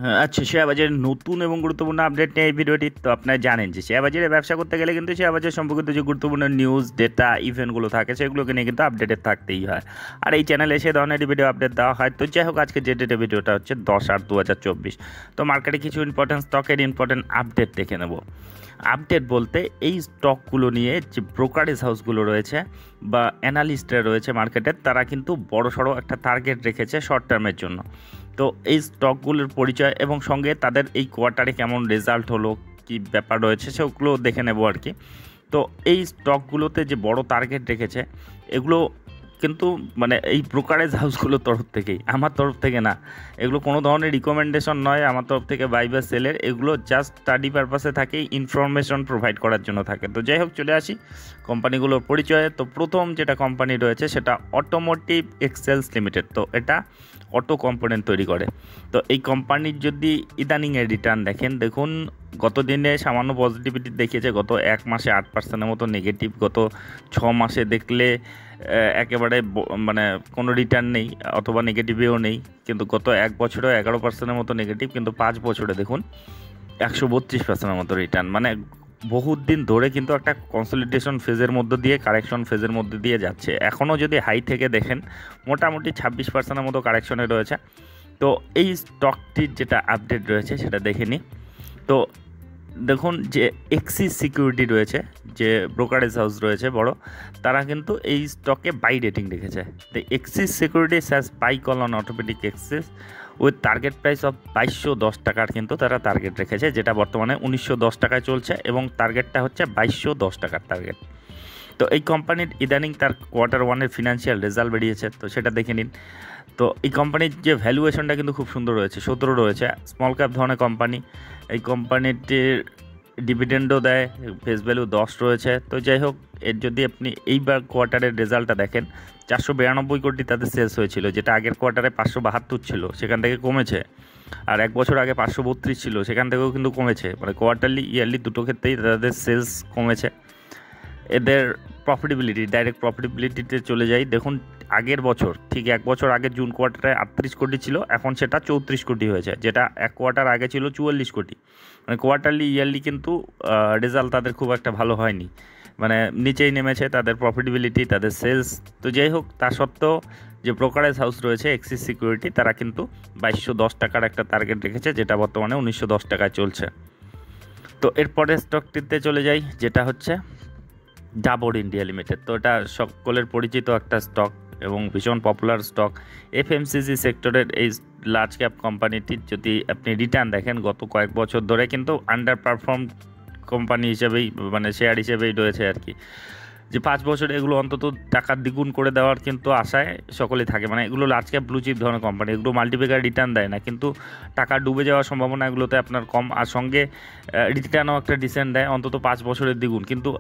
হ্যাঁ, আচ্ছা, শেয়ার বাজারের নতুন এবং গুরুত্বপূর্ণ আপডেট নিয়ে এই ভিডিওটি। তো আপনারা জানেন যে শেয়ার বাজারে ব্যবসা করতে গেলে কিন্তু শেয়ার বাজার সম্পর্কিত যে গুরুত্বপূর্ণ নিউজ, ডেটা, ইভেন্টগুলো থাকে সেগুলোকে নিয়ে কিন্তু আপডেটেড থাকতেই হয়। আর এই চ্যানেলে সে ধরনের ভিডিও আপডেট দেওয়া হয়। তো যাই হোক, আজকে যে ডেটে ভিডিওটা হচ্ছে 10/8/2024। তো মার্কেটে কিছু ইম্পর্টেন্ট স্টকের ইম্পর্টেন্ট আপডেট দেখে নেব। আপডেট বলতে এই স্টকগুলো নিয়ে যে ব্রোকারেজ হাউসগুলো রয়েছে বা অ্যানালিস্টরা রয়েছে মার্কেটের, তারা কিন্তু বড়সড় একটা টার্গেট রেখেছে শর্ট টার্মের জন্য। তো এই স্টকগুলোর পরিচয় এবং সঙ্গে তাদের এই কোয়ার্টারে কেমন রেজাল্ট হলো, কী ব্যাপার রয়েছে সেগুলো দেখে নেব আর কি। তো এই স্টকগুলোতে যে বড় টার্গেট রেখেছে, এগুলো কিন্তু মানে এই ব্রোকারেজ হাউসগুলোর তরফ থেকেই, আমার তরফ থেকে না। এগুলো কোনো ধরনের রিকমেন্ডেশন নয় আমার তরফ থেকে বাই বা সেলের। এগুলো জাস্ট স্টাডি পারপাসে থাকে, ইনফরমেশন প্রোভাইড করার জন্য থাকে। তো যাই হোক, চলে আসি কোম্পানিগুলোর পরিচয়ে। তো প্রথম যেটা কোম্পানি রয়েছে সেটা অটোমোটিভ এক্সেলস লিমিটেড। তো এটা অটো কম্পোনেন্ট তৈরি করে। তো এই কোম্পানির যদি ইদানিংয়ের রিটার্ন দেখুন গত দিনে সামান্য পজিটিভিটি দেখিয়েছে। গত এক মাসে 8%-এর মতো নেগেটিভ, গত 6 মাসে দেখলে একেবারে মানে কোনো রিটার্ন নেই অথবা নেগেটিভেও নেই। কিন্তু গত এক বছরেও 11%-এর মতো নেগেটিভ, কিন্তু 5 বছরে দেখুন 132%-এর মতো রিটার্ন। মানে বহুত দিন ধরে কিন্তু একটা কনসলিডেশন ফেজের মধ্য দিয়ে, কারেকশন ফেজের মধ্যে দিয়ে যাচ্ছে। এখনও যদি হাই থেকে দেখেন, মোটামুটি 26%-এর মতো কারেকশনে রয়েছে। তো এই স্টকটির যেটা আপডেট রয়েছে সেটা দেখে নিই। তো দেখুন যে এক্সিস সিকিউরিটি রয়েছে, যে ব্রোকারেজ হাউস রয়েছে বড়, তারা কিন্তু এই স্টকে বাই রেটিং রেখেছে। তো Axis Securities has buy call on automatic Axis with target price of 2210 টাকার কিন্তু তারা টার্গেট রেখেছে, যেটা বর্তমানে 1910 টাকায় চলছে এবং টার্গেটটা হচ্ছে 2210 টাকার টার্গেট। তো এই কোম্পানির ইদানিং তার Q1-এর ফিনান্সিয়াল রেজাল্ট বেরিয়েছে, তো সেটা দেখে নিন। তো এই কোম্পানির যে ভ্যালুয়েশনটা কিন্তু খুব সুন্দর রয়েছে, 17 রয়েছে। স্মল ক্যাপ ধরনের কোম্পানি। এই কোম্পানিটির ডিভিডেন্ডও দেয়, ফেস ভ্যালু 10 রয়েছে। তো যাই হোক, এর যদি আপনি এইবার কোয়ার্টারের রেজাল্টটা দেখেন, 492 কোটি তাদের সেলস হয়েছিল, যেটা আগের কোয়ার্টারে 572 ছিল, সেখান থেকে কমেছে। আর এক বছর আগে 532 ছিল, সেখান থেকেও কিন্তু কমেছে। মানে কোয়ার্টারলি, ইয়ারলি দুটো ক্ষেত্রেই তাদের সেলস কমেছে। এদের প্রফিটেবিলিটি, ডাইরেক্ট প্রফিটেবিলিটিতে চলে যাই, দেখুন আগের বছর ঠিক এক বছর আগে জুন কোয়ার্টারে 38 কোটি ছিল, এখন সেটা 34 কোটি হয়েছে, যেটা এক কোয়ার্টার আগে ছিল 44 কোটি। মানে কোয়ার্টারলি, ইয়ারলি কিন্তু রেজাল্ট তাদের খুব একটা ভালো হয়নি, মানে নিচেই নেমেছে তাদের প্রফিটেবিলিটি, তাদের সেলস। তো যাই হোক, তা সত্ত্বেও যে ব্রোকারেজ হাউস রয়েছে এক্সিস সিকিউরিটি, তারা কিন্তু 2210 টাকার একটা টার্গেট রেখেছে, যেটা বর্তমানে 1910 টাকায় চলছে। তো এরপরে স্টকটিতে চলে যাই, যেটা হচ্ছে ডাবর ইন্ডিয়া লিমিটেড। তো এটা সকলের পরিচিত একটা স্টক এবং ভীষণ পপুলার স্টক। এফএমসিজি সেক্টরের এই লার্জ ক্যাপ কোম্পানিটির যদি আপনি রিটার্ন দেখেন, গত কয়েক বছর ধরে কিন্তু আন্ডার পারফর্ম কোম্পানি হিসেবেই, মানে শেয়ার হিসেবেই রয়েছে আর কি। যে 5 বছরে এগুলো অন্তত টাকা দ্বিগুণ করে দেওয়ার কিন্তু আশায় সকলেই থাকে। মানে এগুলো লার্জ ক্যাপ ব্লু চিপ ধরনের কোম্পানি, এগুলো মাল্টিপ্লিকার রিটার্ন দেয় না, কিন্তু টাকা ডুবে যাওয়ার সম্ভাবনা এগুলোতে আপনার কম, আর সঙ্গে রিটার্নও একটা ডিসেন্ট দেয়, অন্তত 5 বছরের দ্বিগুণ। কিন্তু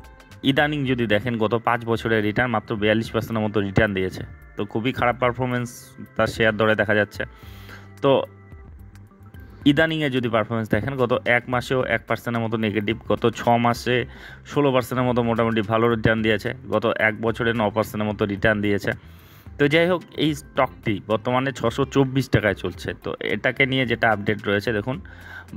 ইদানিং যদি দেখেন, গত 5 বছরের রিটার্ন মাত্র 42%-এর মতো রিটার্ন দিয়েছে। তো খুবই খারাপ পারফরমেন্স তার শেয়ার দরে দেখা যাচ্ছে। তো ইদানিংয়ে যদি পারফরমেন্স দেখেন, গত এক মাসেও 1%-এর মতো নেগেটিভ, গত 6 মাসে 16%-এর মতো মোটামুটি ভালো রিটার্ন দিয়েছে, গত এক বছরে 9%-এর মতো রিটার্ন দিয়েছে। তো যাই হোক, এই স্টকটি বর্তমানে 624 টাকায় চলছে। তো এটাকে নিয়ে যেটা আপডেট রয়েছে দেখুন,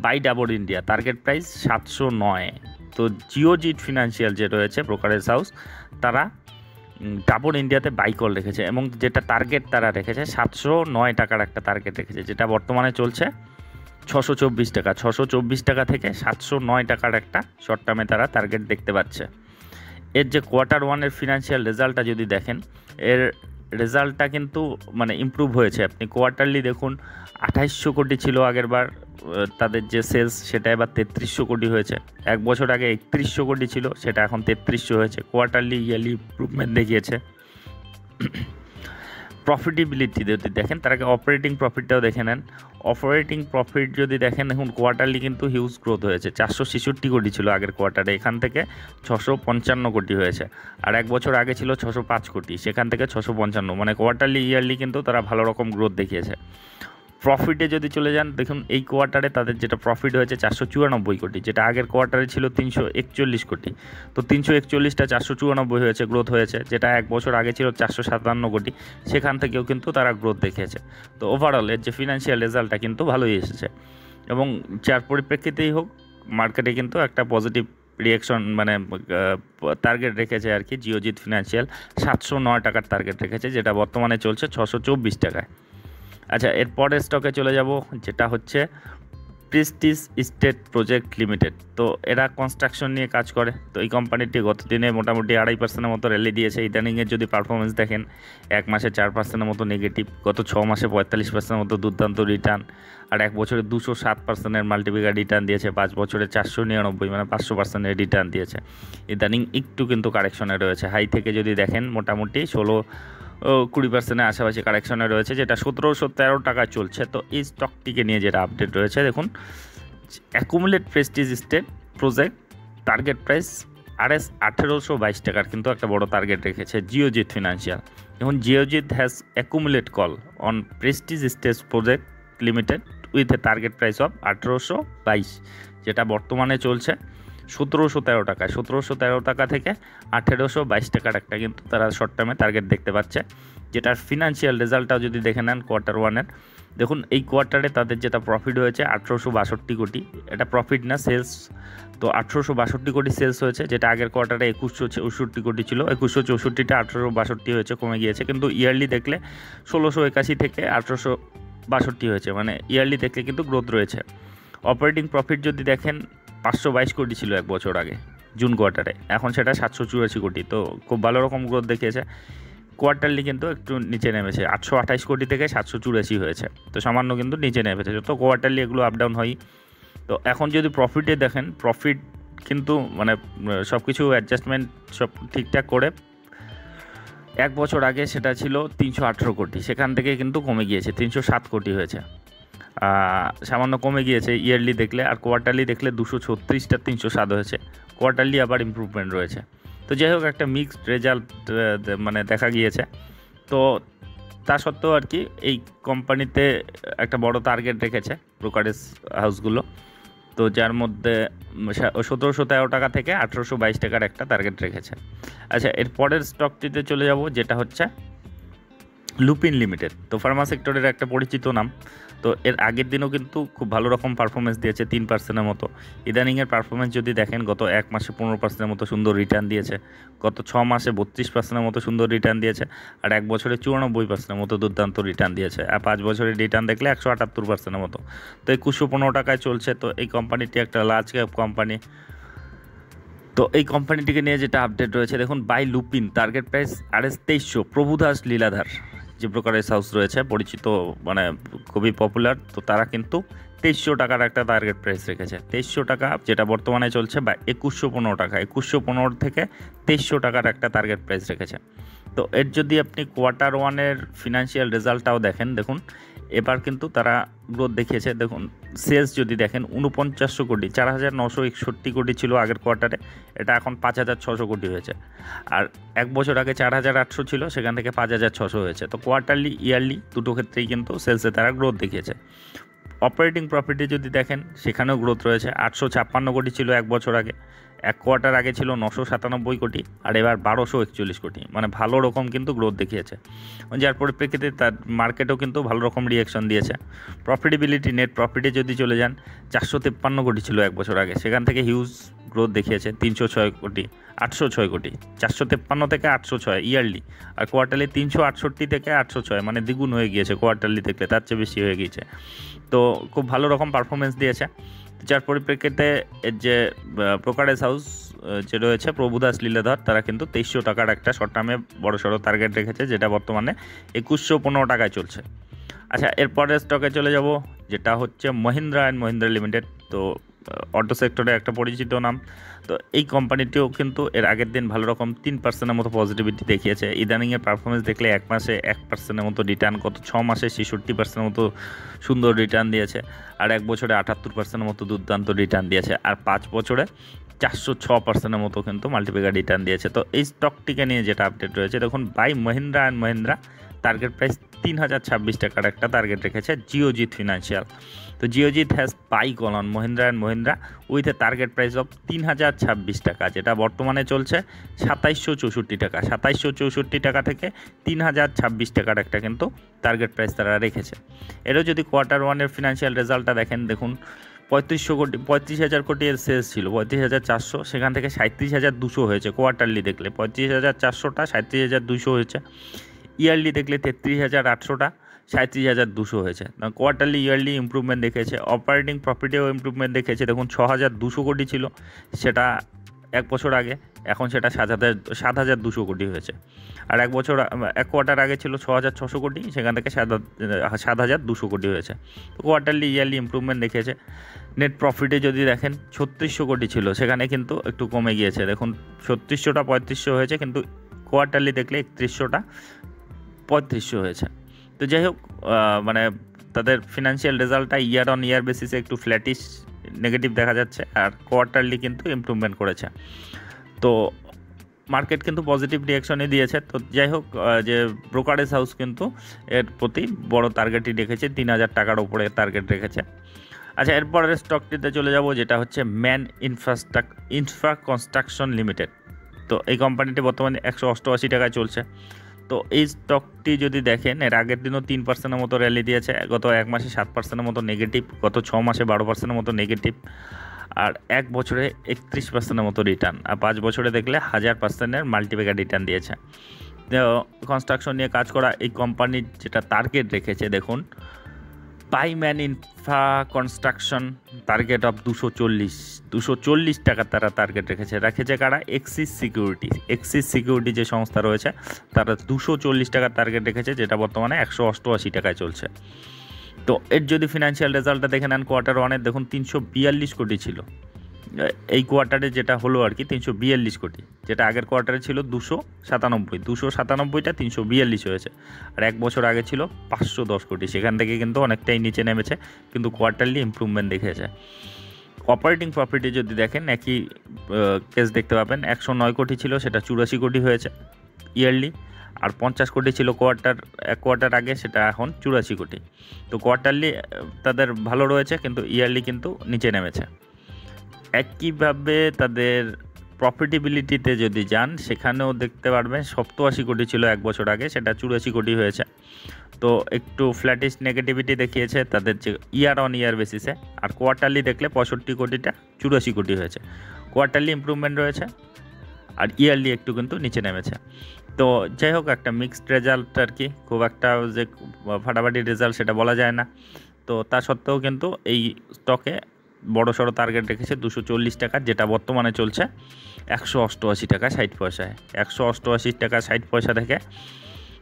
buy Dabur India target price 709। তো জিওজিট ফিনান্সিয়াল যে রয়েছে ব্রোকারেজ হাউস, তারা ডাবর ইন্ডিয়াতে বাই কল রেখেছে এবং যেটা টার্গেট তারা রেখেছে 709 টাকার একটা টার্গেট রেখেছে, যেটা বর্তমানে চলছে 624 টাকা। 624 টাকা থেকে 709 টাকার একটা শর্ট টার্মে তারা টার্গেট দেখতে পাচ্ছে। এর যে Q1-এর ফিনান্সিয়াল রেজাল্টটা যদি দেখেন, এর রেজাল্টটা কিন্তু মানে ইমপ্রুভ হয়েছে। আপনি কোয়ার্টারলি দেখুন, 2800 কোটি ছিল আগের বার তাদের যে সেলস, সেটা এবার 3300 কোটি হয়েছে। এক বছর আগে 3100 কোটি ছিল, সেটা এখন 3300 হয়েছে। কোয়ার্টারলি, ইয়ারলি ইমপ্রুভমেন্ট দেখিয়েছে। প্রফিটেবিলিটি যদি দেখেন, তার আগে অপারেটিং প্রফিটটাও দেখে নেন। অপারেটিং প্রফিট যদি দেখেন, এখন কোয়ার্টারলি কিন্তু হিউজ গ্রোথ হয়েছে। 466 কোটি ছিল আগের কোয়ার্টারে, এখান থেকে 655 কোটি হয়েছে। আর এক বছর আগে ছিল 605 কোটি, সেখান থেকে 655। মানে কোয়ার্টারলি, ইয়ারলি কিন্তু তারা ভালো রকম গ্রোথ দেখিয়েছে। প্রফিটে যদি চলে যান, দেখুন এই কোয়ার্টারে তাদের যেটা প্রফিট হয়েছে 494 কোটি, যেটা আগের কোয়ার্টারে ছিল 341 কোটি। তো 341টা 494 হয়েছে, গ্রোথ হয়েছে, যেটা এক বছর আগে ছিল 457 কোটি, সেখান থেকেও কিন্তু তারা গ্রোথ দেখিয়েছে। তো ওভারঅল এর যে ফিনান্সিয়াল রেজাল্টটা কিন্তু ভালোই এসেছে। এবং যার পরিপ্রেক্ষিতেই হোক মার্কেটে কিন্তু একটা পজিটিভ রিয়াকশন মানে টার্গেট রেখেছে আর কি। জিওজিৎ ফিনান্সিয়াল 709 টাকার টার্গেট রেখেছে, যেটা বর্তমানে চলছে 624 টাকায়। আচ্ছা, এর পরের স্টকে চলে যাব, যেটা হচ্ছে প্রেস্টিজ ইস্টেট প্রজেক্ট লিমিটেড। তো এরা কনস্ট্রাকশন নিয়ে কাজ করে। তো এই কোম্পানিটি গত দিনে মোটামুটি 2.5% মতো র্যালি দিয়েছে। ইদানিংয়ের যদি পারফরমেন্স দেখেন, এক মাসে 4% মতো নেগেটিভ, গত 6 মাসে 45% মতো দুর্দান্ত রিটার্ন, আর এক বছরে 207% মাল্টিপ্লিকার রিটার্ন দিয়েছে, 5 বছরে 499 মানে 500% রিটার্ন দিয়েছে। ইদানিং একটু কিন্তু কারেকশনে রয়েছে। হাই থেকে যদি দেখেন মোটামুটি 16-20% আশেপাশে কারেকশনে রয়েছে, যেটা 1713 টাকায় চলছে। তো এই স্টকটিকে নিয়ে যেটা আপডেট রয়েছে দেখুন, accumulate Prestige Estate project target price RS 1822 টাকার কিন্তু একটা বড় টার্গেট রেখেছে জিওজিৎ ফিনান্সিয়াল। এখন Geojit has accumulate call on Prestige Estate Project Limited with a target price of 1822, যেটা বর্তমানে চলছে 1713 টাকায়। 1713 টাকা থেকে 1822 টাকার একটা কিন্তু তারা শর্ট টার্মে টার্গেট দেখতে পাচ্ছে। যেটার ফিনান্সিয়াল রেজাল্টটাও যদি দেখে নেন কোয়ার্টার ওয়ানের, দেখুন এই কোয়ার্টারে তাদের যেটা প্রফিট হয়েছে 1862 কোটি, এটা প্রফিট না সেলস। তো 1862 কোটি সেলস হয়েছে, যেটা আগের কোয়ার্টারে 2164 কোটি ছিল। 2164টা 1862 হয়েছে, কমে গিয়েছে। কিন্তু ইয়ারলি দেখলে 1681 থেকে 1862 হয়েছে, মানে ইয়ারলি দেখলে কিন্তু গ্রোথ রয়েছে। অপারেটিং প্রফিট যদি দেখেন 522 কোটি ছিল এক বছর আগে জুন কোয়ার্টারে, এখন সেটা 784 কোটি। তো খুব ভালো রকম গ্রোথ দেখিয়েছে। কোয়ার্টারলি কিন্তু একটু নিচে নেমেছে, 828 কোটি থেকে 784 হয়েছে, তো সামান্য কিন্তু নিচে নেমেছে। তো কোয়ার্টারলি এগুলো আপ ডাউন হয়। তো এখন যদি প্রফিটে দেখেন, প্রফিট কিন্তু মানে সব কিছু অ্যাডজাস্টমেন্ট সব ঠিকঠাক করে এক বছর আগে সেটা ছিল 318 কোটি, সেখান থেকে কিন্তু কমে গিয়েছে 307 কোটি হয়েছে, সামান্য কমে গিয়েছে ইয়ারলি দেখলে। আর কোয়ার্টারলি দেখলে 236টা 307 হয়েছে, কোয়ার্টারলি আবার ইমপ্রুভমেন্ট রয়েছে। তো যাই হোক, একটা মিক্সড রেজাল্ট মানে দেখা গিয়েছে। তো তা সত্ত্বেও আর কি এই কোম্পানিতে একটা বড় টার্গেট রেখেছে ব্রোকারেজ হাউসগুলো, তো যার মধ্যে 1713 টাকা থেকে 1822 টাকার একটা টার্গেট রেখেছে। আচ্ছা, এর পরের স্টকটিতে চলে যাব, যেটা হচ্ছে লুপিন লিমিটেড। তো ফার্মা সেক্টরের একটা পরিচিত নাম। তো এর আগের দিনও কিন্তু খুব ভালো রকম পারফরমেন্স দিয়েছে, 3%-এর মতো। ইদানিংয়ের পারফরমেন্স যদি দেখেন, গত এক মাসে 15%-এর মতো সুন্দর রিটার্ন দিয়েছে, গত 6 মাসে 32%-এর মতো সুন্দর রিটার্ন দিয়েছে, আর এক বছরে 94%-এর মতো দুর্দান্ত রিটার্ন দিয়েছে, আর 5 বছরের রিটার্ন দেখলে 178%-এর মতো। তো 2115 টাকায় চলছে। তো এই কোম্পানিটি একটা লার্জ ক্যাপ কোম্পানি। তো এই কোম্পানিটিকে নিয়ে যেটা আপডেট রয়েছে দেখুন, buy Lupin target price RS 2300, Prabhudas Lilladher যে ব্রোকারেজ হাউস রয়েছে পরিচিত, মানে খুবই পপুলার। তো তারা কিন্তু 2300 টাকার একটা টার্গেট প্রাইস রেখেছে। 2300 টাকা, যেটা বর্তমানে চলছে বা 2115 টাকা, 2115 থেকে 2300 টাকার একটা টার্গেট প্রাইস রেখেছে। তো এর যদি আপনি কোয়ার্টার ওয়ানের ফিনান্সিয়াল রেজাল্টটাও দেখেন, দেখুন এবার কিন্তু তারা গ্রোথ দেখিয়েছে। দেখুন সেলস যদি দেখেন 4900 কোটি, 4961 কোটি ছিল আগের কোয়ার্টারে, এটা এখন 5600 কোটি হয়েছে। আর এক বছর আগে 4800 ছিল, সেখান থেকে 5600 হয়েছে। তো কোয়ার্টারলি ইয়ারলি দুটো ক্ষেত্রেই কিন্তু সেলসে তারা গ্রোথ দেখিয়েছে। অপারেটিং প্রফিটে যদি দেখেন, সেখানেও গ্রোথ রয়েছে। 856 কোটি ছিল এক বছর আগে, এক কোয়ার্টার আগে ছিল 997 কোটি, আর এবার 1241 কোটি, মানে ভালো রকম কিন্তু গ্রোথ দেখিয়েছে। যার পরিপ্রেক্ষিতে তার মার্কেটও কিন্তু ভালো রকম রিয়াকশন দিয়েছে। প্রফিটেবিলিটি, নেট প্রফিটে যদি চলে যান, 453 কোটি ছিল এক বছর আগে, সেখান থেকে হিউজ গ্রোথ দেখিয়েছে, 306 কোটি, 806 কোটি, 453 থেকে 806 ইয়ারলি, আর কোয়ার্টারলি 368 থেকে 806, মানে দ্বিগুণ হয়ে গিয়েছে কোয়ার্টারলি দেখলে, তার চেয়ে বেশি হয়ে গিয়েছে। তো খুব ভালো রকম পারফরমেন্স দিয়েছে। যার পরিপ্রেক্ষিতে যে ব্রোকারেজ হাউস যে রয়েছে প্রভুদাস লীলাধর, তারা কিন্তু 2300 টাকার একটা শর্ট টার্মে বড় সড়ো টার্গেট রেখেছে, যেটা বর্তমানে 2115 টাকায় চলছে। আচ্ছা, এরপরের স্টকে চলে যাব, যেটা হচ্ছে মহিন্দ্রা অ্যান্ড মহিন্দ্রা লিমিটেড। তো অটো সেক্টরে একটা পরিচিত নাম। তো এই কোম্পানিটিও কিন্তু এর আগের দিন ভালো রকম 3%-এর মতো পজিটিভিটি দেখিয়েছে। ইদানিংয়ের পারফরমেন্স দেখলে এক মাসে 1%-এর মতো রিটার্ন, গত 6 মাসে 66%-এর মতো সুন্দর রিটার্ন দিয়েছে, আর এক বছরে 78%-এর মতো দুর্দান্ত রিটার্ন দিয়েছে, আর 5 বছরে 406%-এর মতো কিন্তু মাল্টিপ্লিকার রিটার্ন দিয়েছে। তো এই স্টকটিকে নিয়ে যেটা আপডেট রয়েছে দেখুন, buy Mahindra and Mahindra target price 3026 টাকার একটা টার্গেট রেখেছে জিওজিৎ ফিনান্সিয়াল। তো Geojit has buy call on Mahindra and Mahindra with a target price of 3026 টাকা, যেটা বর্তমানে চলছে 2764 টাকা। 2764 টাকা থেকে 3026 টাকার একটা কিন্তু টার্গেট প্রাইস তারা রেখেছে। এরও যদি কোয়ার্টার ওয়ানের ফিনান্সিয়াল রেজাল্টটা দেখুন 35,000 কোটি এর সেলস ছিল 35,400, সেখান থেকে 37,200 হয়েছে। কোয়ার্টারলি দেখলে 35,400টা 37,200 হয়েছে, ইয়ারলি দেখলে 33,800টা 37,200 হয়েছে। কোয়ার্টারলি ইয়ারলি ইমপ্রুভমেন্ট দেখেছে। অপারেটিং প্রফিটেও ইমপ্রুভমেন্ট দেখেছে। দেখুন 6,200 কোটি ছিল সেটা এক বছর আগে, এখন সেটা 7,200 কোটি হয়েছে। আর এক কোয়ার্টার আগে ছিল 6,600 কোটি, সেখান থেকে 7,200 কোটি হয়েছে। তো কোয়ার্টারলি ইয়ারলি ইমপ্রুভমেন্ট দেখেছে। নেট প্রফিটে যদি দেখেন 3600 কোটি ছিল, সেখানে কিন্তু একটু কমে গিয়েছে। দেখুন 3600টা 3500 হয়েছে, কিন্তু কোয়ার্টারলি দেখলে 3100টা 3500 হয়েছে। তো যাই হোক, মানে তাদের ফিনান্সিয়াল রেজাল্টটা ইয়ার অন ইয়ার বেসিসে একটু ফ্ল্যাটিশ নেগেটিভ দেখা যাচ্ছে, আর কোয়ার্টারলি কিন্তু ইমপ্রুভমেন্ট করেছে। তো মার্কেট কিন্তু পজিটিভ রিয়াকশনই দিয়েছে। তো যাই হোক, যে ব্রোকারেজ হাউস কিন্তু এর প্রতি বড় টার্গেটই রেখেছে, 3000 টাকার উপরে টার্গেট রেখেছে। আচ্ছা, এরপরের স্টকটিতে চলে যাব, যেটা হচ্ছে ম্যান ইনফ্রা কনস্ট্রাকশন লিমিটেড। তো এই কোম্পানিটি বর্তমানে 188 টাকায় চলছে। তো এই স্টকটি যদি দেখেন, এর আগের দিনও 3% মতো র্যালি দিয়েছে, গত এক মাসে 7% মতো নেগেটিভ, গত 6 মাসে 12% মতো নেগেটিভ, আর এক বছরে 31% মতো রিটার্ন, আর 5 বছরে দেখলে 1000%-এর মাল্টিপ্যাকার রিটার্ন দিয়েছে। তো কনস্ট্রাকশন নিয়ে কাজ করা এই কোম্পানির যেটা টার্গেট রেখেছে, দেখুন buy Man Infra construction target of 240 টাকা তারা টার্গেট রেখেছে কারা? এক্সিস সিকিউরিটি যে সংস্থা রয়েছে তারা 240 টাকার টার্গেট রেখেছে, যেটা বর্তমানে 188 টাকায় চলছে। তো এর যদি ফিনান্সিয়াল রেজাল্টটা দেখে নেন কোয়ার্টার ওয়ানের, দেখুন 342 কোটি ছিল এই কোয়ার্টারে, যেটা হলো আর কি 342 কোটি, যেটা আগের কোয়ার্টারে ছিল 297টা 342 হয়েছে। আর এক বছর আগে ছিল 510 কোটি, সেখান থেকে কিন্তু অনেকটাই নিচে নেমেছে, কিন্তু কোয়ার্টারলি ইমপ্রুভমেন্ট দেখেছে। অপারেটিং প্রফিটে যদি দেখেন একই কেস দেখতে পাবেন, 109 কোটি ছিল, সেটা 84 কোটি হয়েছে ইয়ারলি, আর 50 কোটি ছিল এক কোয়ার্টার আগে, সেটা এখন 84 কোটি। তো কোয়ার্টারলি তাদের ভালো রয়েছে, কিন্তু ইয়ারলি কিন্তু নিচে নেমেছে। একইভাবে তাদের প্রফিটেবিলিটিতে যদি যান, সেখানেও দেখতে পারবেন 87 কোটি ছিল এক বছর আগে, সেটা 84 কোটি হয়েছে। তো একটু ফ্ল্যাটিশ নেগেটিভিটি দেখিয়েছে তাদের যে ইয়ার অন ইয়ার বেসিসে, আর কোয়ার্টারলি দেখলে 65 কোটিটা 84 কোটি হয়েছে। কোয়ার্টারলি ইমপ্রুভমেন্ট রয়েছে, আর ইয়ারলি একটু কিন্তু নিচে নেমেছে। তো যাই হোক, একটা মিক্সড রেজাল্ট আর কি, খুব একটা যে ফাটাফাটি রেজাল্ট সেটা বলা যায় না। তো তা সত্ত্বেও কিন্তু এই স্টকে বড় সড়ো টার্গেট রেখেছে 240 টাকা, যেটা বর্তমানে চলছে 188 টাকা 60 পয়সায়। 188 টাকা 60 পয়সা থেকে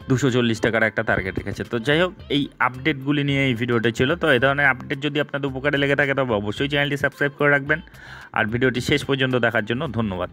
240 টাকার একটা টার্গেট রেখেছে। তো যাই হোক, এই আপডেটগুলি নিয়ে এই ভিডিওটা ছিল। তো এই ধরনের আপডেট যদি আপনাদের উপকারে লেগে থাকে, তবে অবশ্যই চ্যানেলটি সাবস্ক্রাইব করে রাখবেন, আর ভিডিওটি শেষ পর্যন্ত দেখার জন্য ধন্যবাদ।